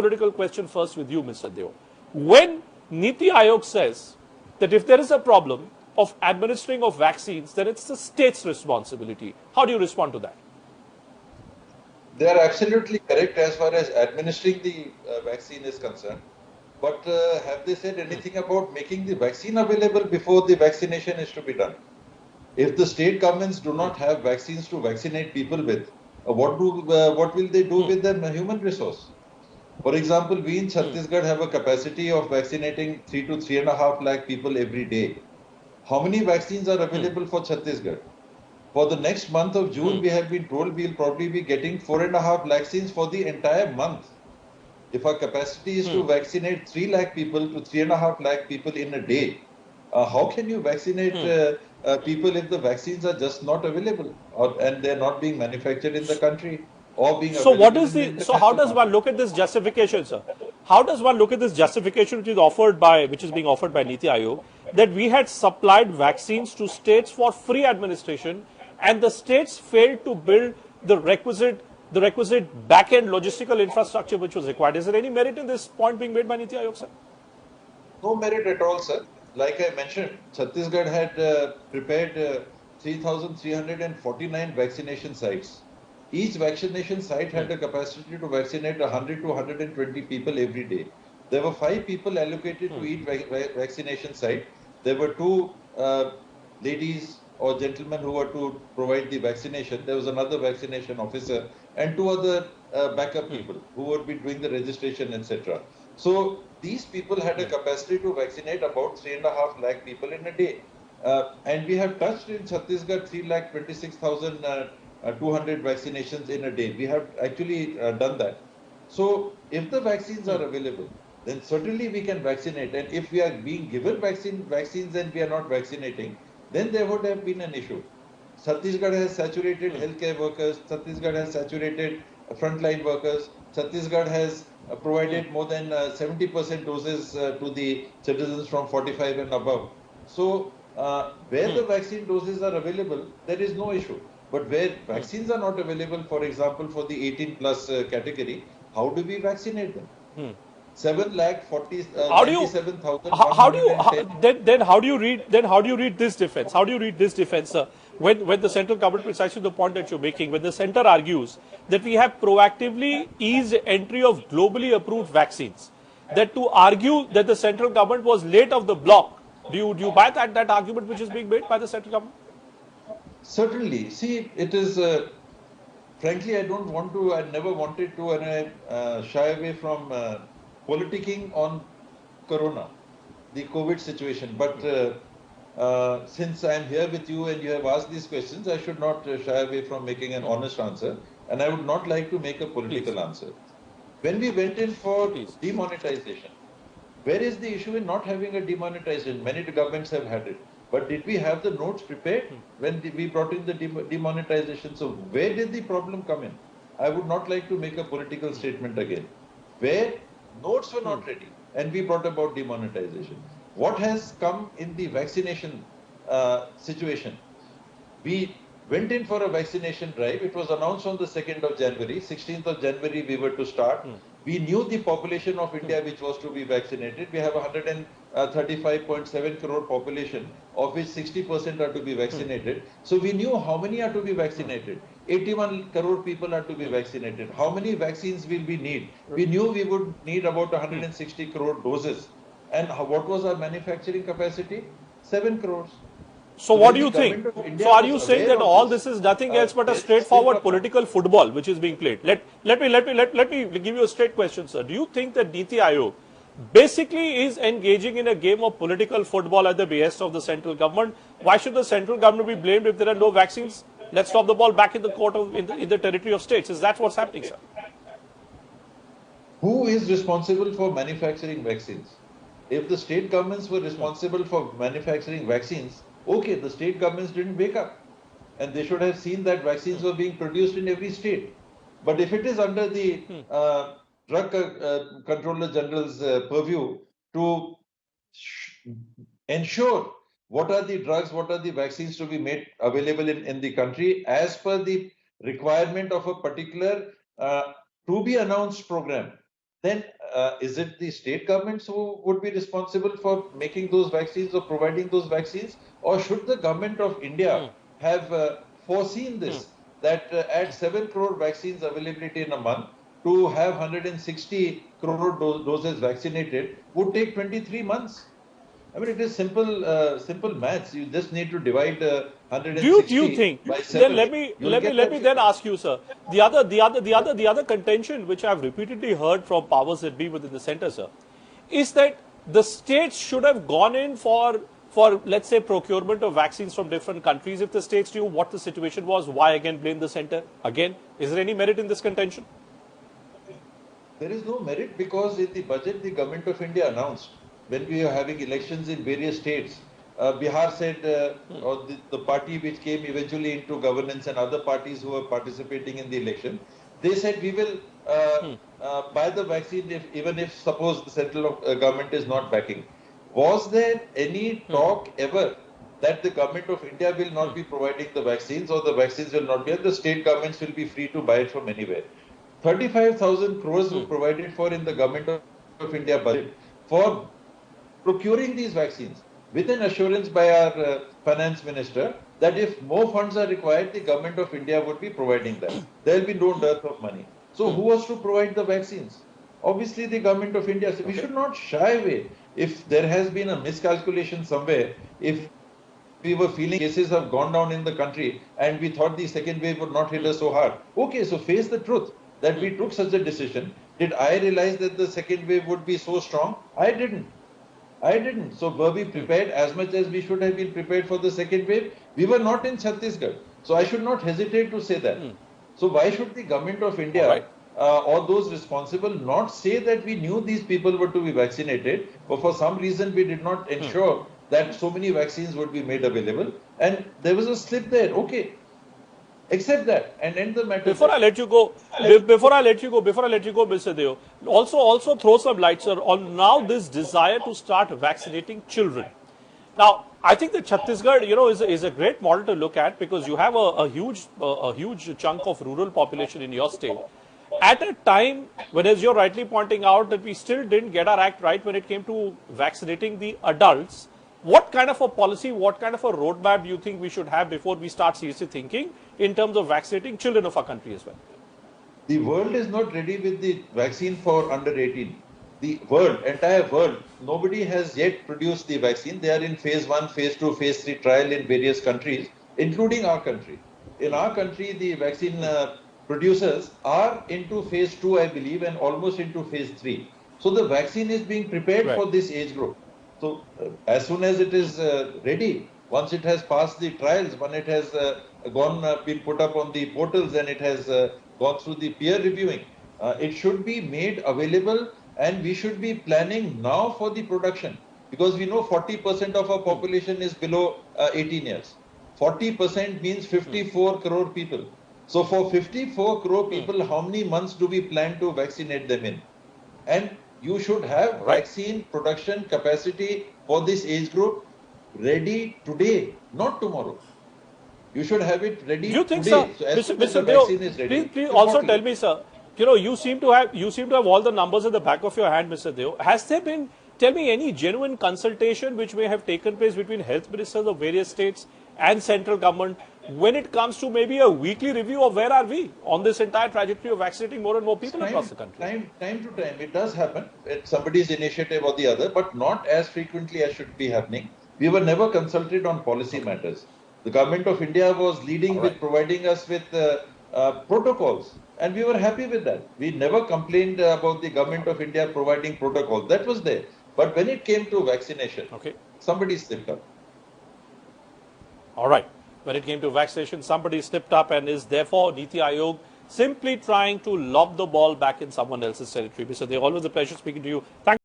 political question first with you, Mr. Deo. When Niti Aayog says that if there is a problem of administering of vaccines, then it's the state's responsibility, how do you respond to that? They are absolutely correct as far as administering the vaccine is concerned. But have they said anything about making the vaccine available before the vaccination is to be done? If the state governments do not have vaccines to vaccinate people with, what will they do with the human resource? For example, we in Chhattisgarh have a capacity of vaccinating 3 to 3.5 lakh people every day. How many vaccines are available for Chhattisgarh? For the next month of June, we have been told we'll probably be getting 4.5 vaccines for the entire month. If our capacity is to vaccinate 3 lakh people to 3.5 lakh people in a day, how can you vaccinate people if the vaccines are just not available and they're not being manufactured in the country or being So available what is in the, so how does one market? look at this justification, sir? How does one look at this justification which is being offered by Niti Aayog, that we had supplied vaccines to states for free administration and the states failed to build the requisite back-end logistical infrastructure which was required? Is there any merit in this point being made by Niti Aayog, sir? No merit at all, sir. Like I mentioned, Chhattisgarh had prepared 3,349 vaccination sites. Each vaccination site had a capacity to vaccinate 100 to 120 people every day. There were 5 people allocated to each vaccination site. There were 2 ladies or gentlemen who were to provide the vaccination. There was another vaccination officer and 2 other backup people who would be doing the registration, etc. So these people had a capacity to vaccinate about 3.5 lakh people in a day. And we have touched in Chhattisgarh 3,26,200 vaccinations in a day. We have actually done that. So if the vaccines are available, then certainly we can vaccinate. And if we are being given vaccines and we are not vaccinating, then there would have been an issue. Chhattisgarh has saturated healthcare workers. Chhattisgarh has saturated frontline workers. Chhattisgarh has provided more than 70% doses to the citizens from 45 and above. So where the vaccine doses are available, there is no issue. But where vaccines are not available, for example, for the 18 plus category, how do we vaccinate them? 7,97,110. Then how do you read this defense? How do you read this defense, sir? When the central government, precisely the point that you're making, when the center argues that we have proactively eased entry of globally approved vaccines, that to argue that the central government was late of the block, do you buy that argument which is being made by the central government? Certainly. See, it is, frankly, I never wanted to, and I shy away from politicking on Corona, the COVID situation. But since I'm here with you and you have asked these questions, I should not shy away from making an honest answer. And I would not like to make a political answer. When we went in for demonetization, where is the issue in not having a demonetization? Many governments have had it. But did we have the notes prepared when we brought in the demonetization? So where did the problem come in? I would not like to make a political statement again. Where notes were not ready and we brought about demonetization. What has come in the vaccination situation? We went in for a vaccination drive. It was announced on the 2nd of January. 16th of January, we were to start. We knew the population of India which was to be vaccinated. We have 135.7 crore population, of which 60% are to be vaccinated. So we knew how many are to be vaccinated. 81 crore people are to be vaccinated. How many vaccines will we need? We knew we would need about 160 crore doses. And what was our manufacturing capacity? 7 crores. So what do you think? So are you saying that all this is nothing else but a straightforward political football which is being played? Let me give you a straight question, sir. Do you think that Niti Aayog basically is engaging in a game of political football at the behest of the central government? Why should the central government be blamed if there are no vaccines? Let's stop the ball back in the court in the territory of states. Is that what's happening, sir? Who is responsible for manufacturing vaccines? If the state governments were responsible for manufacturing vaccines, okay, the state governments didn't wake up and they should have seen that vaccines were being produced in every state. But if it is under the Drug Controller General's purview to ensure what are the drugs, what are the vaccines to be made available in the country as per the requirement of a particular to be announced program. then is it the state governments who would be responsible for making those vaccines or providing those vaccines? Or should the government of India have foreseen this, that at 7 crore vaccines availability in a month, to have 160 crore doses vaccinated would take 23 months? I mean, it is simple maths. You just need to divide Do you 160 think? by Then 7. let me then ask you, sir. The other contention which I've repeatedly heard from powers that be within the centre, sir, is that the states should have gone in for let's say procurement of vaccines from different countries. If the states knew what the situation was, why again blame the centre? Again, is there any merit in this contention? There is no merit because in the budget the government of India announced, when we were having elections in various states, Bihar said, or the party which came eventually into governance and other parties who were participating in the election, they said we will buy the vaccine even if suppose the central government is not backing. Was there any talk ever that the government of India will not be providing the vaccines, or the vaccines will not be, and the state governments will be free to buy it from anywhere? 35,000 crores were provided for in the government of India budget for procuring these vaccines, with an assurance by our finance minister that if more funds are required, the government of India would be providing them. There will be no dearth of money. So who was to provide the vaccines? Obviously the government of India. So we should not shy away. If there has been a miscalculation somewhere, if we were feeling cases have gone down in the country and we thought the second wave would not hit us so hard. Okay, so face the truth that we took such a decision. Did I realize that the second wave would be so strong? I didn't. So were we prepared as much as we should have been prepared for the second wave? We were not in Chhattisgarh. So I should not hesitate to say that. So why should the government of India or those responsible not say that we knew these people were to be vaccinated, but for some reason we did not ensure that so many vaccines would be made available, and there was a slip there. Okay, accept that and end the matter. Before I let you go, Mr. Deo, also throw some light, sir, on now this desire to start vaccinating children. Now, I think that Chhattisgarh, is a great model to look at, because you have a huge chunk of rural population in your state. At a time when, as you're rightly pointing out, that we still didn't get our act right when it came to vaccinating the adults, what kind of a policy, what kind of a roadmap do you think we should have before we start seriously thinking in terms of vaccinating children of our country as well? The world is not ready with the vaccine for under 18. The world, entire world, nobody has yet produced the vaccine. They are in phase 1, phase 2, phase 3 trial in various countries, including our country. In our country, the vaccine producers are into phase 2, I believe, and almost into phase 3. So the vaccine is being prepared for this age group. So as soon as it is ready, once it has passed the trials, when it has been put up on the portals and it has gone through the peer reviewing, it should be made available, and we should be planning now for the production, because we know 40% of our population is below 18 years. 40% means 54 crore people. So for 54 crore people, how many months do we plan to vaccinate them in? And you should have vaccine production capacity for this age group ready today, not tomorrow. You should have it ready today. Do you think, sir, so Mr. Deo, please also tell me, sir, you seem to have all the numbers at the back of your hand, Mr. Deo. Has there been, tell me, any genuine consultation which may have taken place between health ministers of various states and central government when it comes to maybe a weekly review of where are we on this entire trajectory of vaccinating more and more people across the country? Time to time, it does happen. It's somebody's initiative or the other, but not as frequently as should be happening. We were never consulted on policy matters. The government of India was leading with providing us with protocols, and we were happy with that. We never complained about the government of India providing protocols. That was there. But when it came to vaccination, somebody slipped up. All right. When it came to vaccination, somebody slipped up, and is therefore Niti Aayog simply trying to lob the ball back in someone else's territory. Mr. Deo, always a pleasure speaking to you. Thank